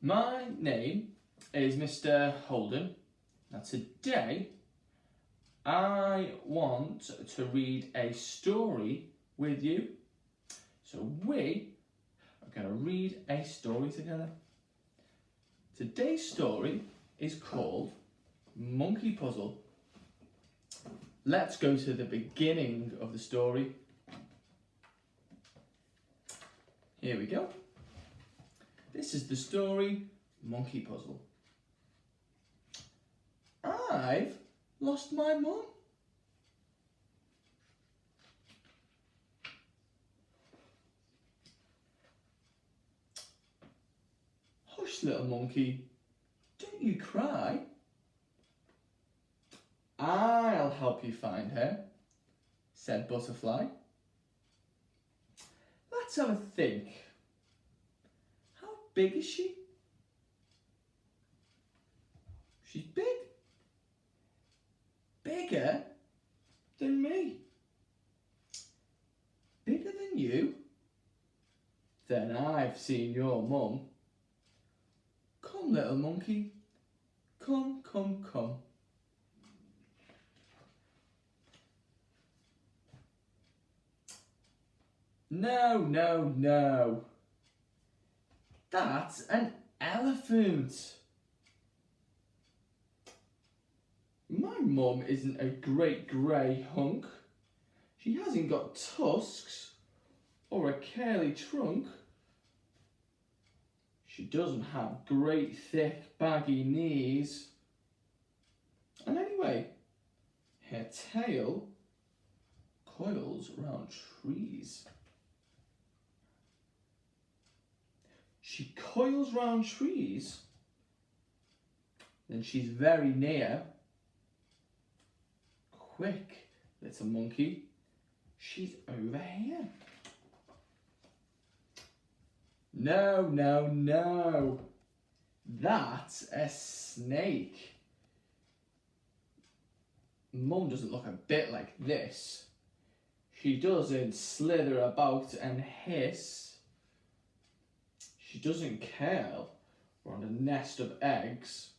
My name is Mr. Houldin. Now today I want to read a story with you. So we are going to read a story together. Today's story is called Monkey Puzzle. Let's go to the beginning of the story. Here we go. This is the story, Monkey Puzzle. I've lost my mum. Hush, little monkey, don't you cry. I'll help you find her, said Butterfly. Let's have a think. How big is she? She's big. Bigger than me. Bigger than you? Then I've seen your mum. Come, little monkey. Come, come, come. No, no, no. That's an elephant. My mum isn't a great grey hunk. She hasn't got tusks or a curly trunk. She doesn't have great thick baggy knees. And anyway, her tail coils round trees. She coils round trees, then she's very near. Quick, little monkey, she's over here. No, no, no, that's a snake. Mum doesn't look a bit like this. She doesn't slither about and hiss. She doesn't curl around a nest of eggs.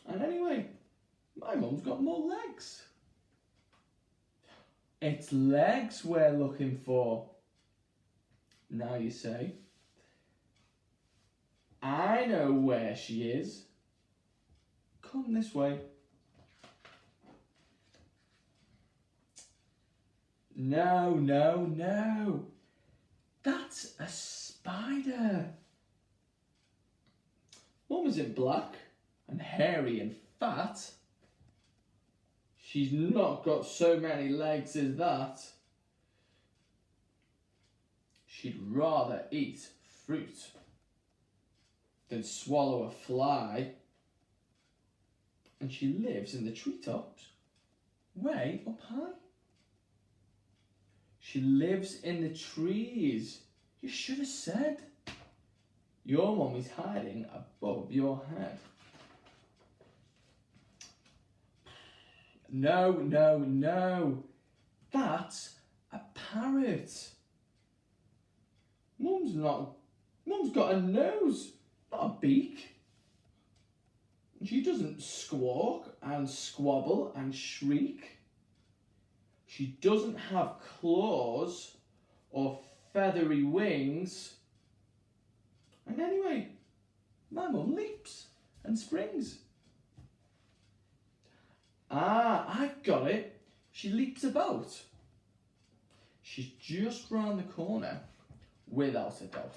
And anyway, my mum's got more legs. It's legs we're looking for. Now you say, I know where she is. Come this way. No, no, no. That's a spider. Mum isn't black and hairy and fat. She's not got so many legs as that. She'd rather eat fruit than swallow a fly. And she lives in the treetops, way up high. She lives in the trees. You should have said. Your mum is hiding above your head. No, no, no. That's a parrot. Mum's got a nose, not a beak. She doesn't squawk and squabble and shriek. She doesn't have claws or feathery wings. And anyway, my mum leaps and springs. Ah, I've got it. She leaps about. She's just round the corner, without a doubt.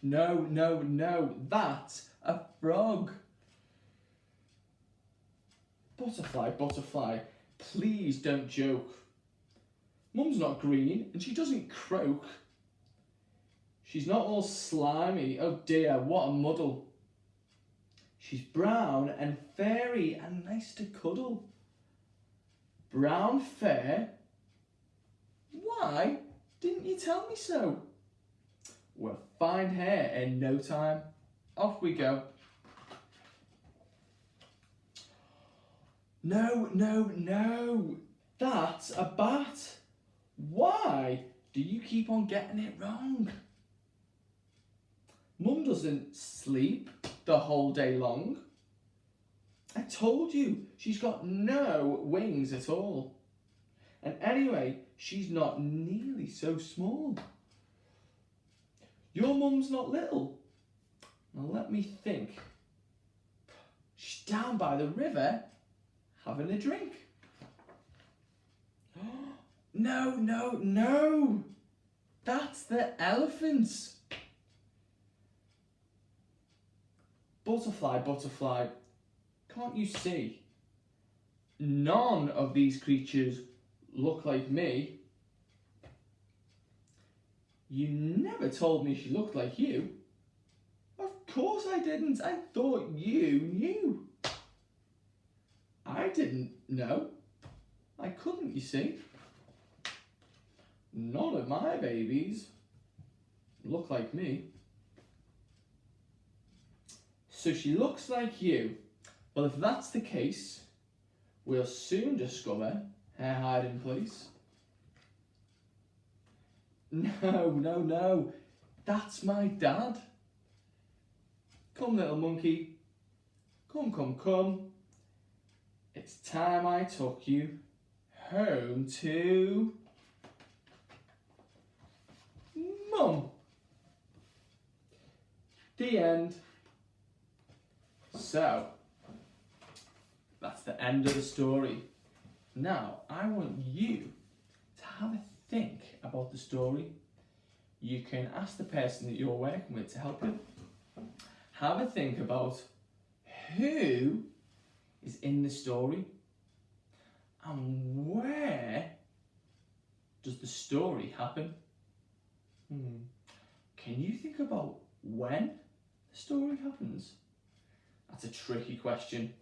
No, no, no, that's a frog. Butterfly, butterfly, please don't joke. Mum's not green and she doesn't croak. She's not all slimy, oh dear, what a muddle. She's brown and fairy and nice to cuddle. Brown fair? Why didn't you tell me so? We'll find her in no time. Off we go. No, no, no. That's a bat. Why do you keep on getting it wrong? Mum doesn't sleep the whole day long. I told you, she's got no wings at all. And anyway, she's not nearly so small. Your mum's not little. Now let me think. She's down by the river having a drink. No, no, no. That's the elephants. Butterfly, butterfly, can't you see? None of these creatures look like me. You never told me she looked like you. Of course I didn't. I thought you knew. I didn't know. I couldn't, you see. None of my babies look like me. So she looks like you. Well, if that's the case, we'll soon discover her hiding place. No, no, no. That's my dad. Come, little monkey. Come, come, come. It's time I took you home to Mum. The end. So, that's the end of the story. Now, I want you to have a think about the story. You can ask the person that you're working with to help you. Have a think about who is in the story and where does the story happen. Can you think about when the story happens? That's a tricky question.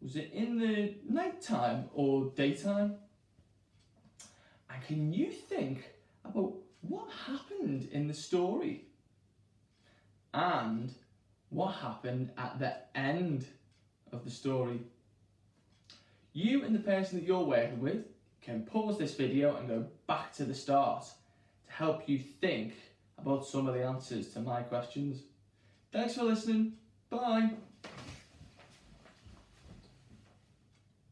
Was it in the nighttime or daytime? And can you think about what happened in the story? And what happened at the end of the story? You and the person that you're working with can pause this video and go back to the start to help you think about some of the answers to my questions. Thanks for listening. Bye.